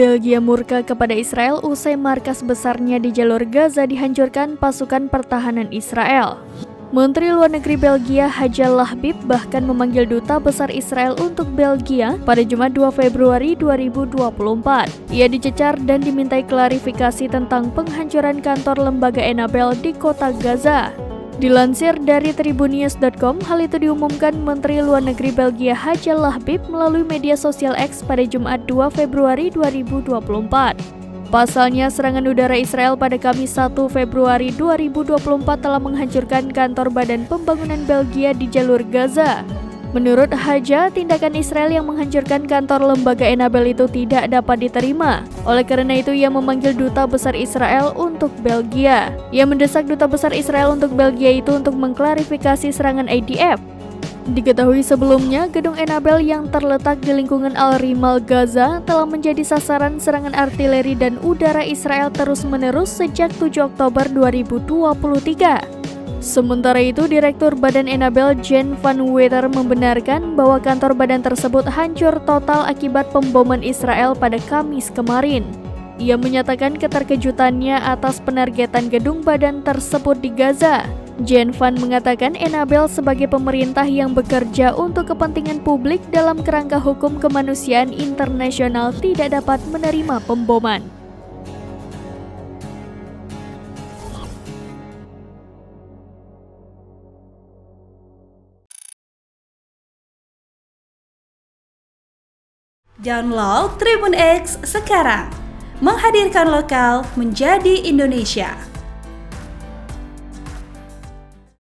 Belgia murka kepada Israel usai markas besarnya di jalur Gaza dihancurkan pasukan pertahanan Israel. Menteri Luar Negeri Belgia Hajjal Lahbib bahkan memanggil duta besar Israel untuk Belgia pada Jumat 2 Februari 2024. Ia dicecar dan dimintai klarifikasi tentang penghancuran kantor lembaga Enabel di kota Gaza. Dilansir dari tribunnews.com, hal itu diumumkan Menteri Luar Negeri Belgia Hajjal Lahbib melalui media sosial X pada Jumat 2 Februari 2024. Pasalnya, serangan udara Israel pada Kamis 1 Februari 2024 telah menghancurkan kantor Badan Pembangunan Belgia di jalur Gaza. Menurut Haja, tindakan Israel yang menghancurkan kantor lembaga Enabel itu tidak dapat diterima. Oleh karena itu, ia memanggil duta besar Israel untuk Belgia. Ia mendesak duta besar Israel untuk Belgia itu untuk mengklarifikasi serangan IDF. Diketahui sebelumnya, gedung Enabel yang terletak di lingkungan Al-Rimal Gaza telah menjadi sasaran serangan artileri dan udara Israel terus-menerus sejak 7 Oktober 2023. Sementara itu, Direktur Badan Enabel Jan van Wetter membenarkan bahwa kantor badan tersebut hancur total akibat pemboman Israel pada Kamis kemarin. Ia menyatakan keterkejutannya atas penargetan gedung badan tersebut di Gaza. Jan van mengatakan Enabel sebagai pemerintah yang bekerja untuk kepentingan publik dalam kerangka hukum kemanusiaan internasional tidak dapat menerima pemboman. Download Tribun X sekarang, menghadirkan lokal menjadi Indonesia.